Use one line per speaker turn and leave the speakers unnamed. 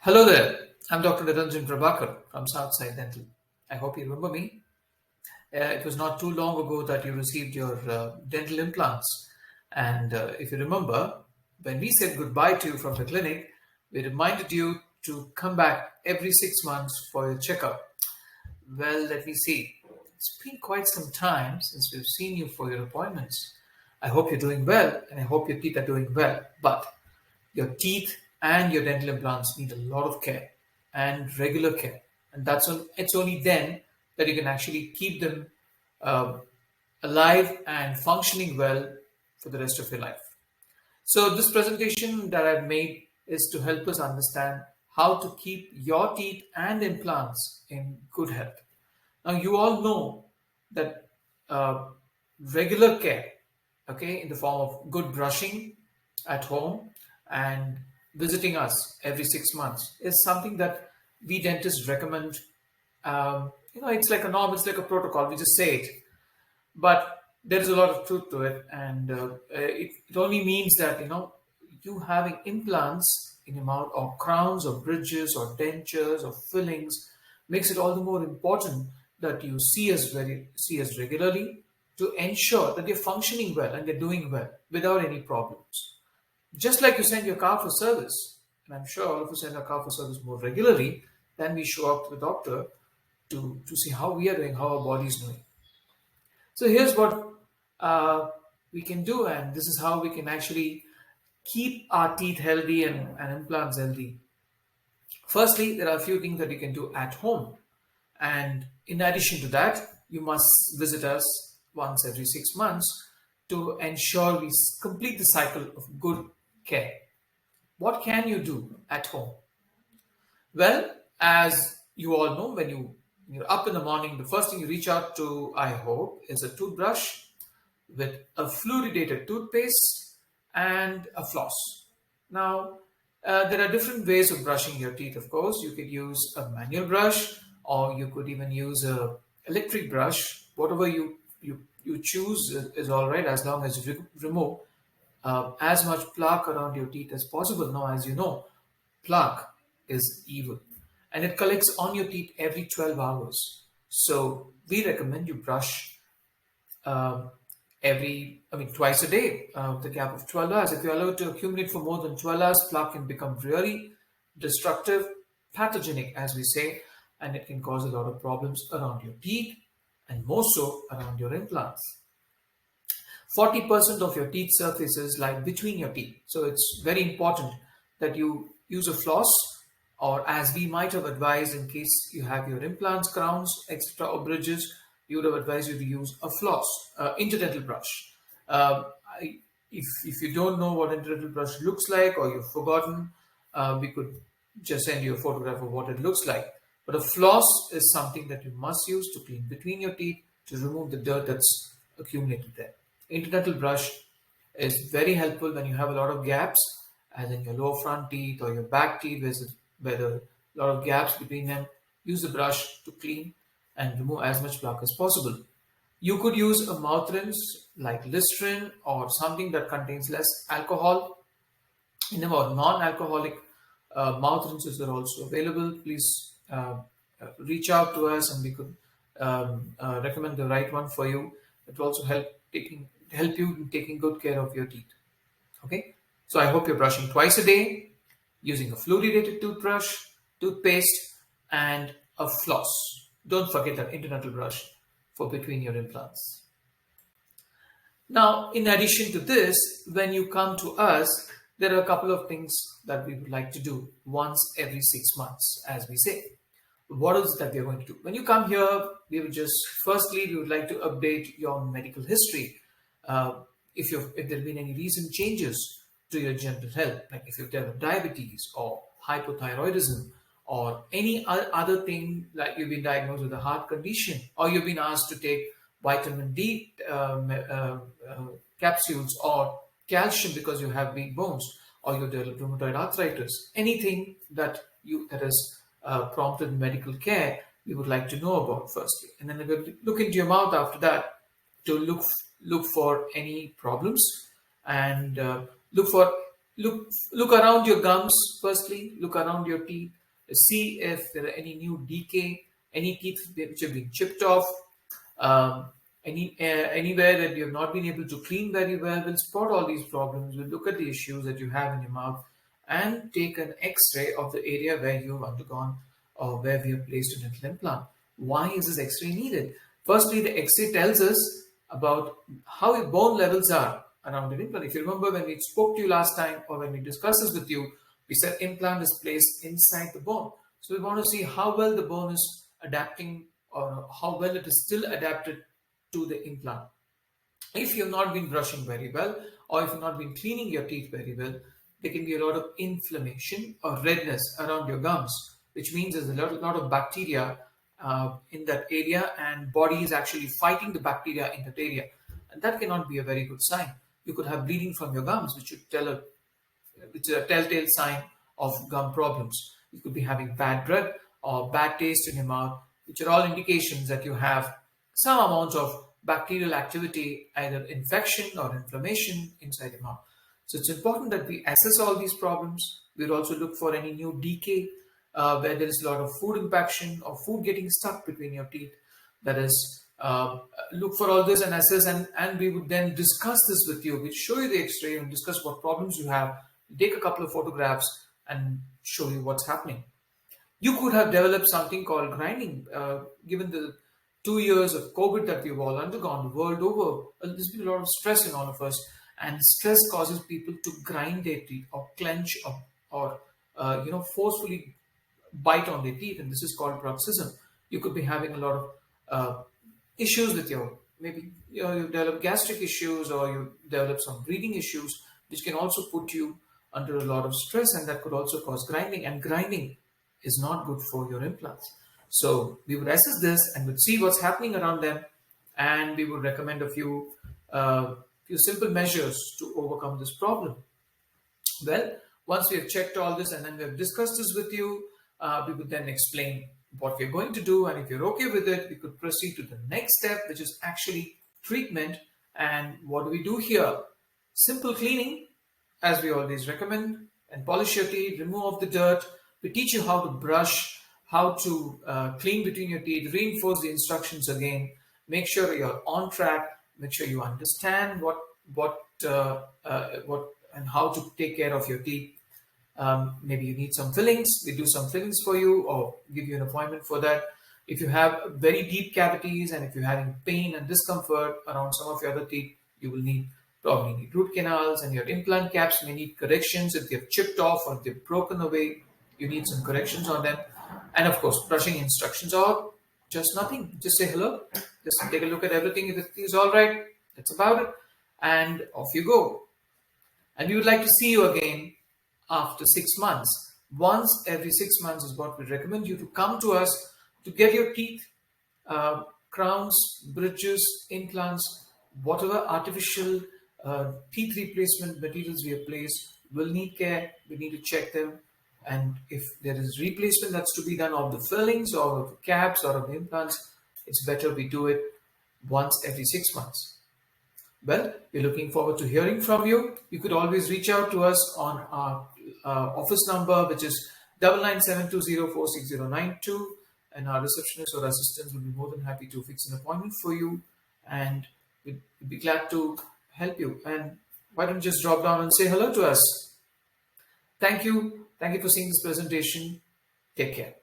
Hello there. I'm Dr. Niranjan Prabhakar from Southside Dental. I hope you remember me. It was not too long ago that you received your dental implants. And if you remember, when we said goodbye to you from the clinic, we reminded you to come back every 6 months for your checkup. Well, let me see. It's been quite some time since we've seen you for your appointments. I hope you're doing well, and I hope your teeth are doing well. But your teeth and your dental implants need a lot of care and regular care, and it's only then that you can actually keep them uh, alive and functioning well for the rest of your life. So this presentation that I've made is to help us understand how to keep your teeth and implants in good health. Now, you all know that uh, regular care, okay, in the form of good brushing at home and visiting us every 6 months is something that we dentists recommend. It's like a norm, it's like a protocol. We just say it, but there is a lot of truth to it, and it only means that you having implants in your mouth, or crowns, or bridges, or dentures, or fillings, makes it all the more important that you see us regularly to ensure that they're functioning well and they're doing well without any problems. Just like you send your car for service, and I'm sure all of us send our car for service more regularly, then we show up to the doctor to see how we are doing, how our body is doing. So here's what we can do, and this is how we can actually keep our teeth healthy and implants healthy. Firstly, there are a few things that you can do at home, and in addition to that, you must visit us once every 6 months to ensure we complete the cycle of good care. What can you do at home? Well, as you all know, when you're up in the morning, the first thing you reach out to, I hope, is a toothbrush with a fluoridated toothpaste and a floss. Now, there are different ways of brushing your teeth, of course. You could use a manual brush, or you could even use a electric brush. Whatever you choose is all right, as long as you remove as much plaque around your teeth as possible. Now, as you know, plaque is evil, and it collects on your teeth every 12 hours. So we recommend you brush um, twice a day, the gap of 12 hours. If you're allowed to accumulate for more than 12 hours, plaque can become really destructive, pathogenic, as we say, and it can cause a lot of problems around your teeth and more so around your implants. 40% of your teeth surfaces lie between your teeth. So it's very important that you use a floss, or as we might have advised, in case you have your implants, crowns, etc., or bridges, we would have advised you to use a floss, interdental brush. If you don't know what interdental brush looks like, or you've forgotten, we could just send you a photograph of what it looks like. But a floss is something that you must use to clean between your teeth to remove the dirt that's accumulated there. Interdental brush is very helpful when you have a lot of gaps, as in your lower front teeth or your back teeth, where there are a lot of gaps between them. Use the brush to clean and remove as much plaque as possible. You could use a mouth rinse like Listerine or something that contains less alcohol. In our non-alcoholic mouth rinses are also available. Please reach out to us, and we could recommend the right one for you. It will also help you in taking good care of your teeth. Okay, so I hope you're brushing twice a day using a fluoridated toothbrush, toothpaste, and a floss. Don't forget that interdental brush for between your implants. Now, in addition to this, when you come to us, there are a couple of things that we would like to do once every 6 months, as we say. What is that we are going to do? When you come here, we would like to update your medical history. If there have been any recent changes to your general health, like if you've developed diabetes or hypothyroidism, or any other thing, like you've been diagnosed with a heart condition, or you've been asked to take vitamin D capsules, or calcium because you have weak bones, or you develop rheumatoid arthritis, anything that has prompted medical care, we would like to know about firstly, and then we'll look into your mouth after that to look for any problems, and look for Look around your gums firstly. Look around your teeth. See if there are any new decay, any teeth which have been chipped off, um, anywhere that you have not been able to clean very well. We'll spot all these problems. We'll look at the issues that you have in your mouth and take an X-ray of the area where you've undergone or where we have placed a dental implant. Why is this X-ray needed? Firstly, the X-ray tells us about how your bone levels are around an implant. If you remember when we spoke to you last time or when we discussed this with you, we said implant is placed inside the bone. So we want to see how well the bone is adapting or how well it is still adapted to the implant. If you've not been brushing very well or if you've not been cleaning your teeth very well, there can be a lot of inflammation or redness around your gums, which means there's a lot of bacteria in that area, and body is actually fighting the bacteria in that area, and that cannot be a very good sign. You could have bleeding from your gums, which is a telltale sign of gum problems. You could be having bad breath or bad taste in your mouth, which are all indications that you have some amount of bacterial activity, either infection or inflammation inside your mouth. So it's important that we assess all these problems. We'll also look for any new decay where there is a lot of food impaction or food getting stuck between your teeth. That is, look for all this and assess, and we would then discuss this with you. We'll show you the X-ray and discuss what problems you have, take a couple of photographs and show you what's happening. You could have developed something called grinding, given the 2 years of COVID that we've all undergone the world over. There's been a lot of stress in all of us, and stress causes people to grind their teeth or clench or forcefully bite on their teeth, and this is called bruxism. You could be having a lot of issues with your maybe you develop gastric issues or you develop some breathing issues, which can also put you under a lot of stress, and that could also cause grinding. And grinding is not good for your implants. So we would assess this and would see what's happening around them, and we would recommend a few simple measures to overcome this problem. Well, once we have checked all this and then we have discussed this with you, we would then explain what we're going to do. And if you're okay with it, we could proceed to the next step, which is actually treatment. And what do we do here? Simple cleaning, as we always recommend, and polish your teeth, remove all the dirt. We teach you how to brush, how to clean between your teeth, reinforce the instructions again, make sure you're on track, make sure you understand what and how to take care of your teeth. Maybe you need some fillings. We do some fillings for you or give you an appointment for that. If you have very deep cavities and if you're having pain and discomfort around some of your other teeth, you will probably need root canals, and your implant caps may need corrections if they've chipped off or they've broken away. You need some corrections on them. And of course, brushing instructions or just nothing. Just say hello. Just take a look at everything. If everything is all right, that's about it. And off you go. And we would like to see you again after 6 months. Once every 6 months is what we recommend you to come to us to get your teeth, crowns, bridges, implants, whatever artificial teeth replacement materials we have placed will need care. We need to check them. And if there is replacement that's to be done of the fillings or of the caps or of the implants, it's better we do it once every 6 months. Well, we're looking forward to hearing from you. You could always reach out to us on our office number, which is 9972046092, and our receptionist or assistants will be more than happy to fix an appointment for you, and we'd be glad to help you. And why don't you just drop down and say hello to us? Thank you. Thank you for seeing this presentation. Take care.